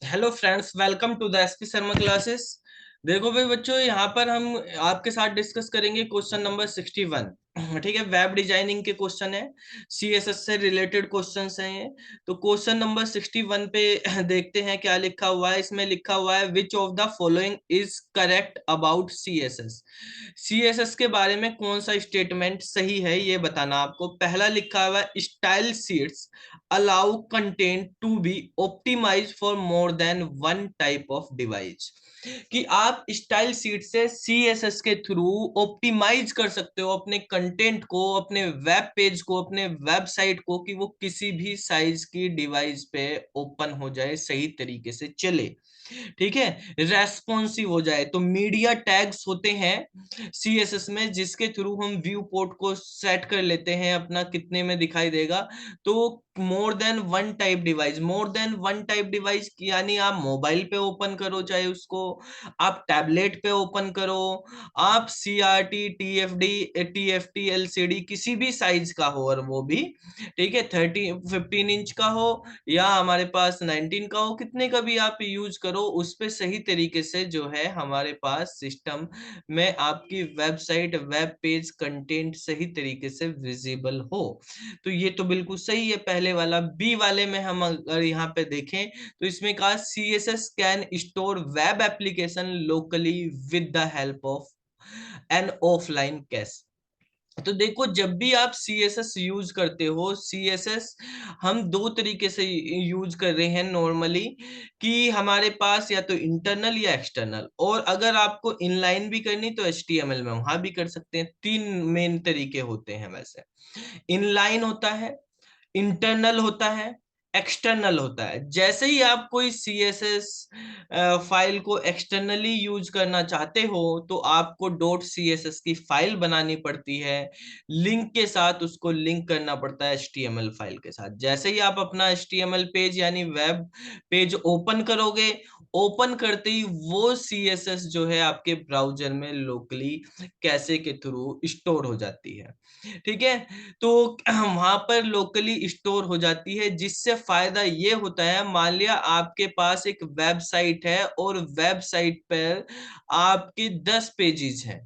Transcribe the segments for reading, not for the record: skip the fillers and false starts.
Hello friends, welcome to the SP Sharma classes. देखो भाई बच्चों, यहाँ पर हम आपके साथ डिस्कस करेंगे क्वेश्चन नंबर 61। ठीक है, वेब डिजाइनिंग के क्वेश्चन है, सीएसएस से रिलेटेड क्वेश्चंस हैं ये। तो क्वेश्चन नंबर 61 पे देखते हैं क्या लिखा हुआ है। इसमें लिखा हुआ है which of the following is correct about CSS. CSS के बारे में कौन सा स्टेटमेंट सही है ये बताना आपको। पहला लिखा हुआ है style sheets allow content to be optimized for more than one type of device। कि आप स्टाइल शीट से सीएसएस के थ्रू ऑप्टिमाइज कर सकते हो अपने कंटेंट को, अपने वेब पेज को, अपने वेबसाइट को, कि वो किसी भी साइज की डिवाइस पे ओपन हो जाए, सही तरीके से चले। ठीक है, रेस्पॉन्सिव हो जाए। तो मीडिया टैग्स होते हैं सीएसएस में, जिसके थ्रू हम व्यू पोर्ट को सेट कर लेते हैं अपना कितने में दिखाई देगा। तो more than one type device, more than one type device यानी आप मोबाइल पे ओपन करो, चाहे उसको आप टैबलेट पे ओपन करो, आप सीआरटी, टीएफटी, एलसीडी किसी भी साइज का हो, और वो भी ठीक है 15 इंच का हो या हमारे पास 19 का हो, कितने का भी आप यूज करो, उस पे सही तरीके से जो है हमारे पास सिस्टम में आपकी वेबसाइट, वेब पेज, कंटेंट सही तरीके से विजिबल हो। तो ये तो बिल्कुल सही है पहले वाला। बी वाले में हम अगर यहाँ पे देखें तो इसमें कहा CSS can store web application locally with the help of an offline cash. तो देखो, जब भी आप सीएसएस यूज करते हो, सीएसएस हम दो तरीके से यूज कर रहे हैं नॉर्मली, कि हमारे पास या तो इंटरनल या एक्सटर्नल, और अगर आपको इनलाइन भी करनी तो एचटीएमएल में वहां भी कर सकते हैं। तीन मेन तरीके होते हैं वैसे। इनलाइन होता है, इंटरनल होता है, एक्सटर्नल होता है। जैसे ही आप कोई सीएसएस फाइल को एक्सटर्नली यूज करना चाहते हो तो आपको डॉट सीएसएस की फाइल बनानी पड़ती है, लिंक के साथ उसको लिंक करना पड़ता है एचटीएमएल फाइल के साथ। जैसे ही आप अपना एचटीएमएल पेज यानी वेब पेज ओपन करोगे, ओपन करते ही वो सीएसएस जो है आपके ब्राउजर में लोकली कैशे के थ्रू स्टोर हो जाती है। ठीक है, तो वहां पर लोकली स्टोर हो जाती है, जिससे फायदा ये होता है, मान लिया आपके पास एक वेबसाइट है और वेबसाइट पर आपके 10 पेजेस हैं,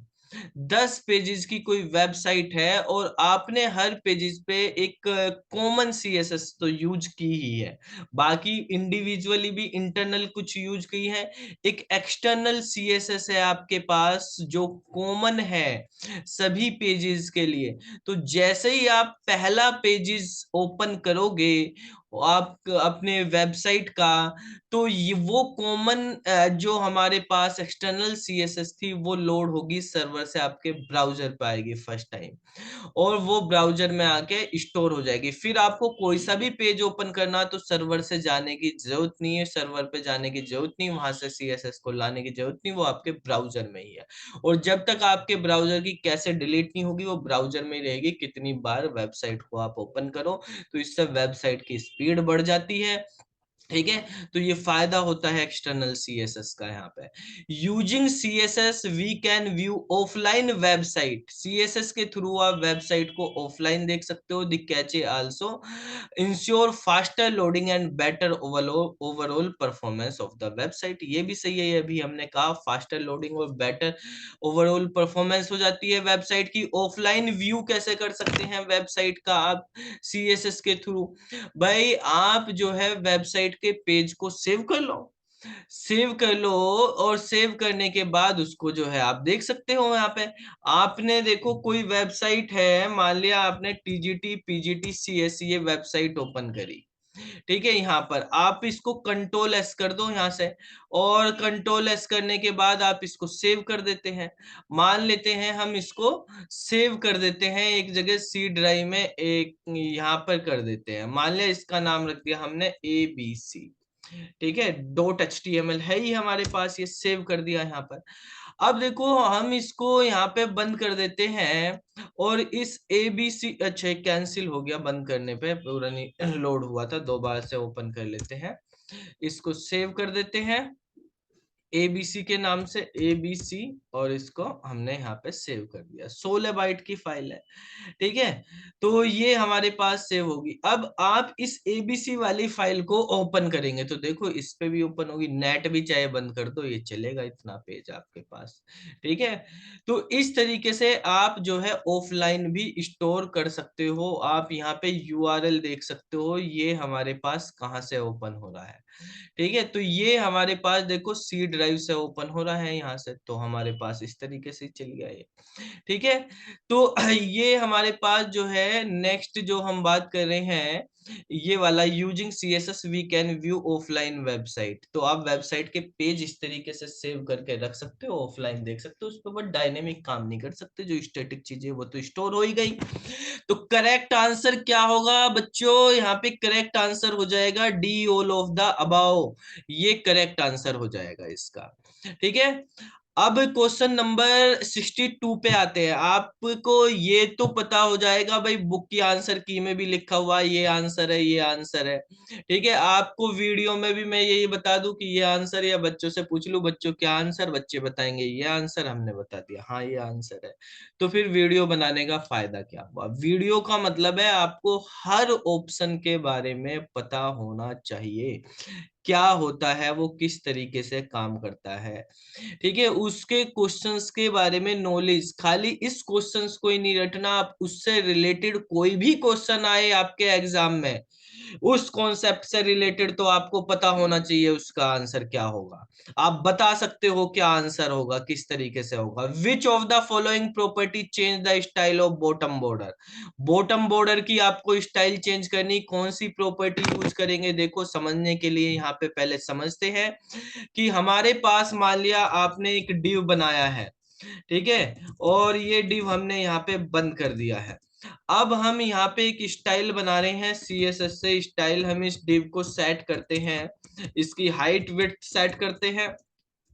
10 पेजेस की कोई वेबसाइट है, और आपने हर पेजेस पे एक कॉमन सीएसएस तो यूज की ही है, बाकी इंडिविजुअली भी इंटरनल कुछ यूज की है। एक एक्सटर्नल सीएसएस है आपके पास जो कॉमन है सभी पेजेस के लिए। तो जैसे ही आप पहला पेजेस ओपन करोगे आप अपने वेबसाइट का, तो ये वो कॉमन जो हमारे पास एक्सटर्नल सीएसएस थी वो लोड होगी सर्वर से, आपके ब्राउजर पे आएगी फर्स्ट टाइम, और वो ब्राउजर में आके स्टोर हो जाएगी। फिर आपको कोई सा भी पेज ओपन करना तो सर्वर से जाने की जरूरत नहीं है, सर्वर पे जाने की जरूरत नहीं, वहां से सीएसएस को लाने की जरूरत नहीं, वो आपके ब्राउजर में ही है। और जब तक आपके ब्राउजर की कैसे डिलीट नहीं होगी, वो ब्राउजर में ही रहेगी, कितनी बार वेबसाइट को आप ओपन करो, तो इससे वेबसाइट की स्पीड बढ़ जाती है। ठीक है, तो ये फायदा होता है एक्सटर्नल सीएसएस का। यहाँ पे using CSS we can view offline website, CSS के थ्रू आप वेबसाइट को ऑफलाइन देख सकते हो। The cache also ensure faster loading and better overall performance of the website. ये भी सही है, ये भी हमने कहा, फास्टर लोडिंग और बेटर ओवरऑल परफॉर्मेंस हो जाती है वेबसाइट की। ऑफलाइन व्यू कैसे कर सकते हैं वेबसाइट का आप सीएसएस के थ्रू? भाई आप जो है वेबसाइट के पेज को सेव कर लो, सेव कर लो, और सेव करने के बाद उसको जो है आप देख सकते हो। यहाँ पे आपने देखो कोई वेबसाइट है, मान लिया आपने टीजीटी पीजीटी सीएस ये वेबसाइट ओपन करी, ठीक है, यहाँ पर आप इसको कंट्रोल एस कर दो यहाँ से, और कंट्रोल एस करने के बाद आप इसको सेव कर देते हैं। मान लेते हैं हम इसको सेव कर देते हैं एक जगह सी ड्राइव में, एक यहाँ पर कर देते हैं, मान लिया इसका नाम रख दिया हमने ABC। ठीक है, डॉट एचटीएमएल है ही हमारे पास, ये सेव कर दिया यहाँ पर। अब देखो हम इसको यहाँ पे बंद कर देते हैं, और इस ABC, अच्छा कैंसिल हो गया बंद करने पे, पूरा नहीं लोड हुआ था, दोबारा से ओपन कर लेते हैं, इसको सेव कर देते हैं। ABC के नाम से, ABC, और इसको हमने यहाँ पे सेव कर दिया। 16 बाइट की फाइल है, ठीक है। तो ये हमारे पास सेव होगी। अब आप इस ABC वाली फाइल को ओपन करेंगे तो देखो इस पे भी ओपन होगी, नेट भी चाहे बंद कर दो ये चलेगा, इतना पेज आपके पास, ठीक है। तो इस तरीके से आप जो है ऑफलाइन भी स्टोर कर सकते हो। आप यहाँ पे URL देख सकते हो, ये हमारे पास कहाँ से ओपन हो रहा है, ठीक है। तो ये हमारे पास देखो C ड्राइव से ओपन हो रहा है यहाँ से, तो हमारे पास इस तरीके से चल गया ये, ठीक है। तो ये हमारे पास जो है नेक्स्ट जो हम बात कर रहे हैं, ये वाला using CSS we can view offline website. तो आप वेबसाइट के पेज इस तरीके से सेव करके रख सकते हो, ऑफलाइन देख सकते हो, उस पर बट डायनेमिक काम नहीं कर सकते, जो स्टैटिक चीजें वो तो स्टोर हो ही गई। तो करेक्ट आंसर क्या होगा बच्चों, यहाँ पे करेक्ट आंसर हो जाएगा D, all of the above. ये करेक्ट आंसर हो जाएगा इसका, ठीक है। अब क्वेश्चन नंबर 62 पे आते हैं। आपको ये तो पता हो जाएगा भाई, बुक की आंसर की में भी लिखा हुआ है ये आंसर है, ये आंसर है, ठीक है। आपको वीडियो में भी मैं यही बता दूं कि ये आंसर, या बच्चों से पूछ लूं बच्चों क्या आंसर, बच्चे बताएंगे ये आंसर, हमने बता दिया हाँ ये आंसर है। तो फिर वीडियो बनाने का फायदा क्या हुआ? वीडियो का मतलब है आपको हर ऑप्शन के बारे में पता होना चाहिए, क्या होता है वो, किस तरीके से काम करता है, ठीक है। उसके क्वेश्चंस के बारे में नॉलेज, खाली इस क्वेश्चंस को ही नहीं रटना, आप उससे रिलेटेड कोई भी क्वेश्चन आए आपके एग्जाम में, उस कॉन्सेप्ट से रिलेटेड तो आपको पता होना चाहिए उसका आंसर क्या होगा। आप बता सकते हो क्या आंसर होगा, किस तरीके से होगा। विच of the following property change the style of bottom border. Bottom border की आपको स्टाइल चेंज करनी, कौन सी प्रॉपर्टी यूज करेंगे, देखो समझने के लिए यहाँ पे पहले समझते हैं कि हमारे पास मान लिया आपने एक डिव बनाया है, ठीक है, और ये डिव हमने यहाँ पे बंद कर दिया है। अब हम यहाँ पे एक स्टाइल बना रहे हैं CSS से, स्टाइल हम इस डिव को सेट करते हैं, इसकी हाइट विड्थ सेट करते हैं।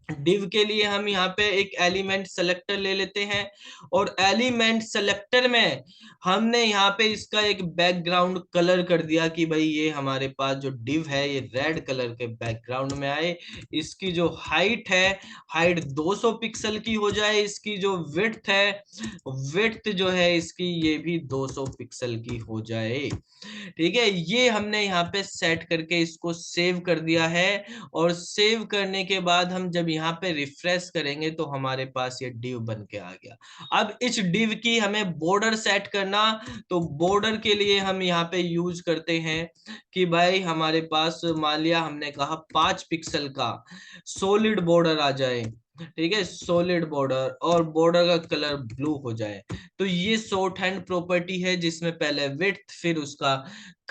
डिव के लिए हम यहाँ पे एक एलिमेंट सेलेक्टर ले लेते हैं, और एलिमेंट सेलेक्टर में हमने यहाँ पे इसका एक बैकग्राउंड कलर कर दिया कि भाई ये हमारे पास जो डिव है ये रेड कलर के बैकग्राउंड में आए। इसकी जो हाइट है, हाइट 200 पिक्सल की हो जाए, इसकी जो विड्थ है, विड्थ जो है इसकी ये भी 200 पिक्सल की हो जाए, ठीक है। ये हमने यहाँ पे सेट करके इसको सेव कर दिया है, और सेव करने के बाद हम जब यहाँ पे रिफ्रेश करेंगे तो हमारे पास ये डिव बन के आ गया। अब इस डिव की हमें बॉर्डर सेट करना, तो बॉर्डर के लिए हम यहाँ पे यूज करते हैं कि भाई हमारे पास मान लिया हमने कहा 5 पिक्सल का सॉलिड बॉर्डर आ जाए, ठीक है, सॉलिड बॉर्डर, और बॉर्डर का कलर ब्लू हो जाए। तो ये शॉर्ट हैंड प्रॉपर्टी है जिसमें पहले विड्थ, फिर उसका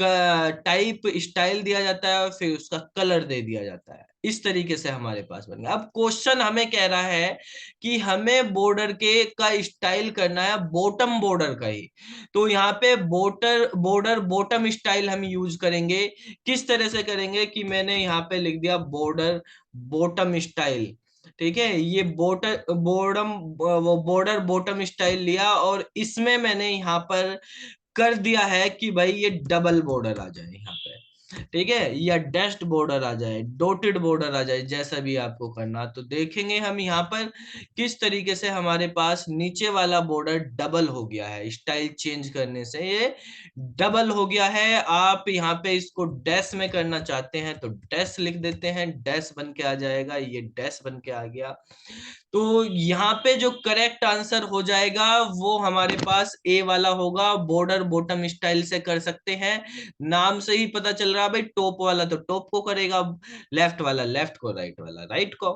टाइप स्टाइल दिया जाता है, और फिर उसका कलर दे दिया जाता है। इस तरीके से हमारे पास बन गया। अब क्वेश्चन हमें कह रहा है कि हमें बॉर्डर के का स्टाइल करना है बॉटम बॉर्डर का ही, तो यहाँ पे बॉर्डर बॉटम स्टाइल हम यूज करेंगे। किस तरह से करेंगे कि मैंने यहाँ पे लिख दिया बॉर्डर बॉटम स्टाइल, ठीक है। ये बॉर्डर बॉटम स्टाइल लिया, और इसमें मैंने यहाँ पर कर दिया है कि भाई ये डबल बॉर्डर आ जाए यहाँ पे, ठीक है, या डैश्ड बॉर्डर आ जाए, डॉटेड बॉर्डर आ जाए, जैसा भी आपको करना। तो देखेंगे हम यहाँ पर किस तरीके से हमारे पास नीचे वाला बॉर्डर डबल हो गया है, स्टाइल चेंज करने से ये डबल हो गया है। आप यहाँ पे इसको डैश में करना चाहते हैं तो डैश लिख देते हैं, डैश बन के आ जाएगा, ये डैश बन के आ गया। तो यहाँ पे जो करेक्ट आंसर हो जाएगा वो हमारे पास ए वाला होगा, बॉर्डर बॉटम स्टाइल से कर सकते हैं। नाम से ही पता चल रहा है भाई, टॉप वाला तो टॉप को करेगा, लेफ्ट वाला लेफ्ट को, राइट वाला राइट को,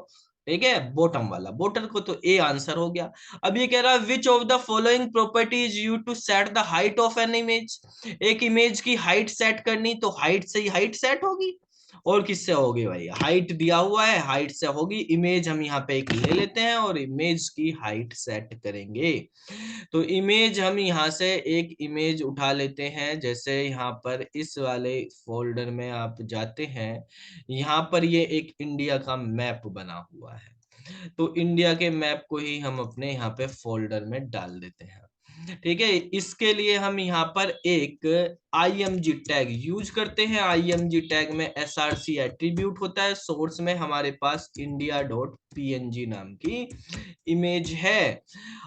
ठीक है, बॉटम वाला बॉटम को, तो ए आंसर हो गया। अब ये कह रहा है which of the following properties you to set the height of an image. एक इमेज की हाइट सेट करनी, तो हाइट से ही हाइट सेट होगी, और किससे होगी भाई, हाइट दिया हुआ है हाइट से होगी। इमेज हम यहाँ पे एक ले लेते हैं और इमेज की हाइट सेट करेंगे। तो इमेज हम यहाँ से एक इमेज उठा लेते हैं, जैसे यहाँ पर इस वाले फोल्डर में आप जाते हैं, यहाँ पर ये एक इंडिया का मैप बना हुआ है, तो इंडिया के मैप को ही हम अपने यहाँ पे फोल्डर में डाल देते हैं, ठीक है। इसके लिए हम यहाँ पर एक IMG टैग यूज करते हैं। IMG टैग में SRC एट्रीब्यूट होता है। सोर्स में हमारे पास india.png नाम की इमेज है।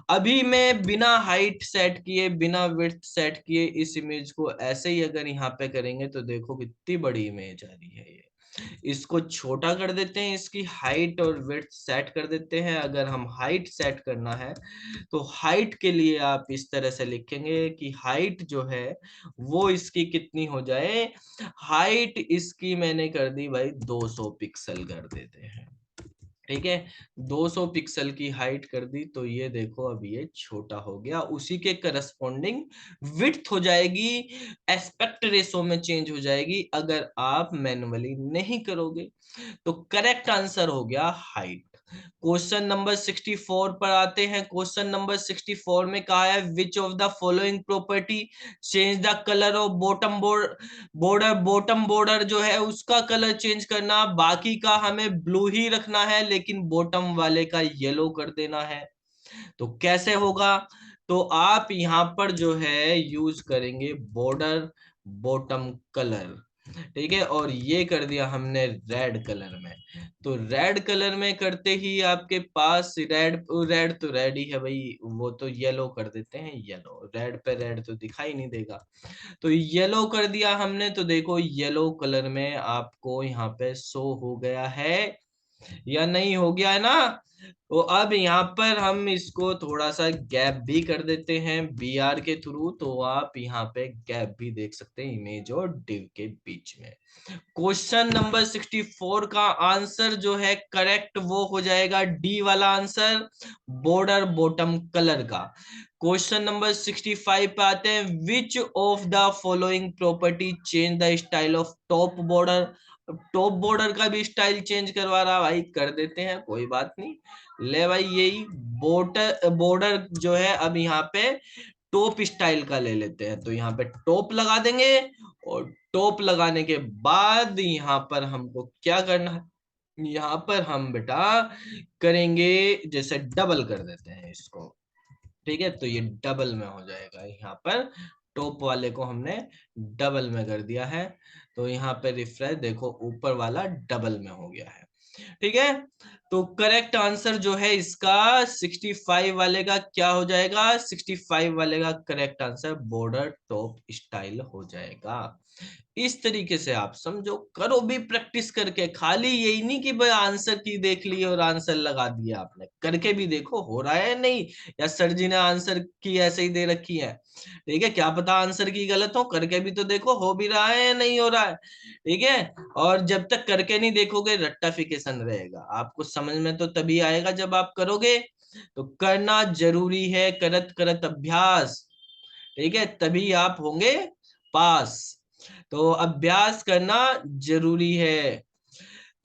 अभी मैं बिना हाइट सेट किए, बिना विड्थ सेट किए इस इमेज को ऐसे ही अगर यहाँ पे करेंगे तो देखो कितनी बड़ी इमेज आ रही है ये। इसको छोटा कर देते हैं, इसकी हाइट और विड्थ सेट कर देते हैं। अगर हम हाइट सेट करना है तो हाइट के लिए आप इस तरह से लिखेंगे कि हाइट जो है वो इसकी कितनी हो जाए। हाइट इसकी मैंने कर दी भाई 200 पिक्सल कर देते हैं। ठीक है, 200 पिक्सल की हाइट कर दी तो ये देखो अब ये छोटा हो गया। उसी के करस्पॉन्डिंग विड्थ हो जाएगी, एस्पेक्ट रेशो में चेंज हो जाएगी अगर आप मैन्युअली नहीं करोगे। तो करेक्ट आंसर हो गया हाइट। क्वेश्चन नंबर 64 पर आते हैं। क्वेश्चन नंबर 64 में कहा है which of the following property change the colour of bottom border. Bottom border जो है उसका कलर चेंज करना, बाकी का हमें ब्लू ही रखना है लेकिन बॉटम वाले का येलो कर देना है। तो कैसे होगा? तो आप यहां पर जो है यूज करेंगे बॉर्डर बॉटम कलर। ठीक है, और ये कर दिया हमने रेड कलर में। तो रेड कलर में करते ही आपके पास रेड, रेड तो रेड ही है भाई, वो तो येलो कर देते हैं। येलो, रेड पे रेड तो दिखाई नहीं देगा। तो येलो कर दिया हमने, तो देखो येलो कलर में आपको यहाँ पे शो हो गया है या नहीं हो गया है ना। तो अब यहाँ पर हम इसको थोड़ा सा गैप भी कर देते हैं BR के थ्रू, तो आप यहाँ पे गैप भी देख सकते हैं इमेज और डिव के बीच में। क्वेश्चन नंबर 64 का आंसर जो है करेक्ट वो हो जाएगा डी वाला आंसर, बॉर्डर बॉटम कलर का। क्वेश्चन नंबर 65 पे आते हैं विच of the following property change the style of top border. Top border का भी स्टाइल चेंज करवा रहा भाई, कर देते हैं कोई बात नहीं। ले भाई यही बॉर्डर बॉर्डर जो है अब यहाँ पे टॉप स्टाइल का ले लेते हैं। तो यहाँ पे टॉप लगा देंगे और टॉप लगाने के बाद यहाँ पर हमको क्या करना है, यहाँ पर हम बेटा करेंगे जैसे डबल कर देते हैं इसको। ठीक है, तो ये डबल में हो जाएगा। यहाँ पर टॉप वाले को हमने डबल में कर दिया है। तो यहाँ पे रिफ्रेश देखो ऊपर वाला डबल में हो गया है। ठीक है, तो करेक्ट आंसर जो है इसका 65 वाले का क्या हो जाएगा? 65 वाले का correct answer border top style हो जाएगा। इस तरीके से आप समझो, करो भी प्रैक्टिस करके। खाली यही नहीं कि भाई आंसर की देख ली और आंसर लगा दिया, आपने करके भी देखो हो रहा है नहीं, या सर जी ने आंसर की ऐसे ही दे रखी है। ठीक है, क्या पता आंसर की गलत हो, करके भी तो देखो हो भी रहा है या नहीं हो रहा है। ठीक है, और जब तक करके नहीं देखोगे रट्टाफिकेशन रहेगा। आपको समझ में तो तभी आएगा जब आप करोगे। तो करना जरूरी है, करत करत अभ्यास। ठीक है, तभी आप होंगे पास। तो अभ्यास करना जरूरी है।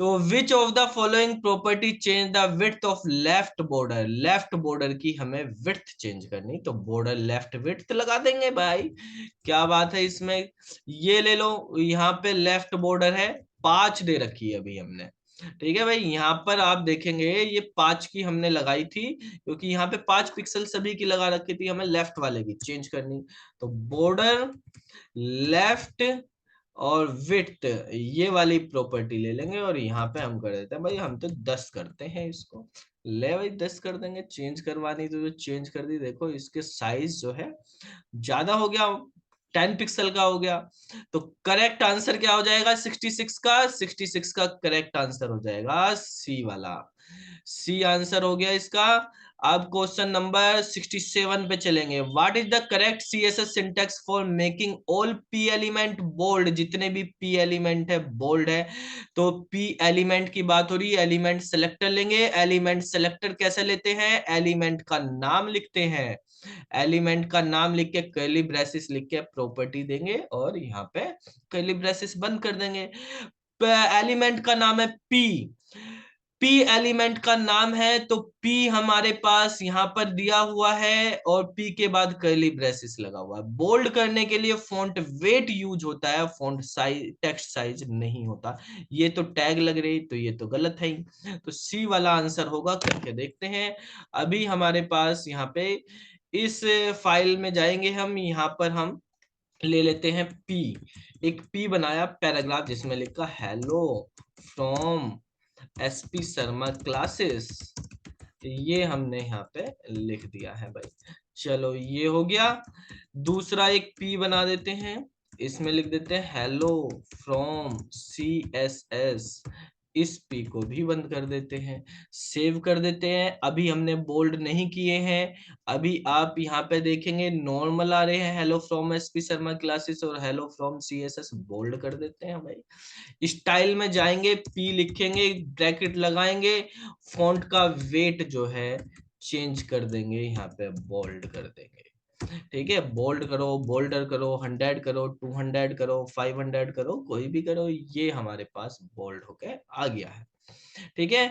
तो विच of the following property change the width of left border. Left border की हमें विड्थ चेंज करनी, तो बॉर्डर लेफ्ट विड्थ लगा देंगे भाई। क्या बात है इसमें, ये ले लो। यहाँ पे लेफ्ट बॉर्डर है 5 दे रखी है अभी हमने। ठीक है भाई, यहाँ पर आप देखेंगे ये 5 की हमने लगाई थी क्योंकि यहाँ पे 5 पिक्सल सभी की लगा रखी थी, हमें लेफ्ट वाले की चेंज करनी। तो बॉर्डर लेफ्ट और विड्थ ये वाली प्रॉपर्टी ले लेंगे और यहाँ पे हम कर देते हैं भाई, हम तो 10 करते हैं इसको। ले भाई 10 कर देंगे, चेंज करवानी तो चेंज कर दी। देखो इसके साइज जो है ज्यादा हो गया, 10 पिक्सल का हो गया। तो करेक्ट आंसर क्या हो जाएगा 66 का? 66 का करेक्ट आंसर हो जाएगा सी वाला। सी आंसर हो गया इसका। अब क्वेश्चन नंबर 67 पे चलेंगे। What is the correct CSS syntax for making all P element bold. जितने भी P एलिमेंट है बोल्ड है। तो P एलिमेंट की बात हो रही है, एलिमेंट सेलेक्टर लेंगे। एलिमेंट सेलेक्टर कैसे लेते हैं? एलिमेंट का नाम लिखते हैं, एलिमेंट का नाम लिख के कर्ली ब्रेसेस लिख के प्रॉपर्टी देंगे और यहाँ पे कर्ली ब्रेसेस बंद कर देंगे। एलिमेंट का नाम है P, P एलिमेंट का नाम है, तो P हमारे पास यहाँ पर दिया हुआ है और P के बाद कर्ली ब्रेसेस लगा हुआ है। बोल्ड करने के लिए फॉन्ट वेट यूज होता है, फॉन्ट साइज टेक्स्ट साइज नहीं होता। ये तो टैग लग रही, तो ये तो गलत है ही। तो सी वाला आंसर होगा, करके देखते हैं। अभी हमारे पास यहाँ पे इस फाइल में जाएंगे हम, यहाँ पर हम ले लेते हैं पी, एक पी बनाया पैराग्राफ जिसमें लिखा hello from SP Sharma classes, ये हमने यहाँ पे लिख दिया है भाई। चलो ये हो गया। दूसरा एक पी बना देते हैं, इसमें लिख देते हैं hello from C S S, इस पी को भी बंद कर देते हैं, सेव कर देते हैं। अभी हमने बोल्ड नहीं किए हैं, अभी आप यहाँ पे देखेंगे नॉर्मल आ रहे हैं, hello from SP Sharma classes और hello from C S S, bold कर देते हैं भाई। स्टाइल में जाएंगे, पी लिखेंगे, ब्रैकेट लगाएंगे, फॉन्ट का वेट जो है चेंज कर देंगे, यहाँ पे बोल्ड कर देंगे। ठीक है, बोल्ड करो, बोल्डर करो, 100 करो, 200 करो, 500 करो, कोई भी करो, ये हमारे पास बोल्ड होके आ गया है। ठीक है,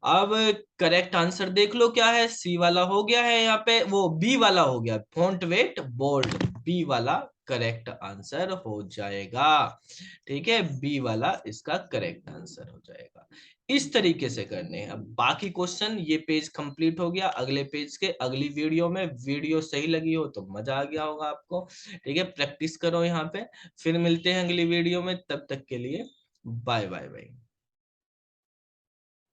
अब करेक्ट आंसर देख लो क्या है। सी वाला हो गया है, यहाँ पे वो बी वाला हो गया, फॉन्ट वेट बोल्ड, बी वाला करेक्ट आंसर हो जाएगा। ठीक है, बी वाला इसका करेक्ट आंसर हो जाएगा। इस तरीके से करने हैं। अब बाकी क्वेश्चन, ये पेज कंप्लीट हो गया। अगले पेज के अगली वीडियो में, वीडियो सही लगी हो तो मजा आ गया होगा आपको। ठीक है, प्रैक्टिस करो यहाँ पे, फिर मिलते हैं अगली वीडियो में, तब तक के लिए बाय बाय बाय।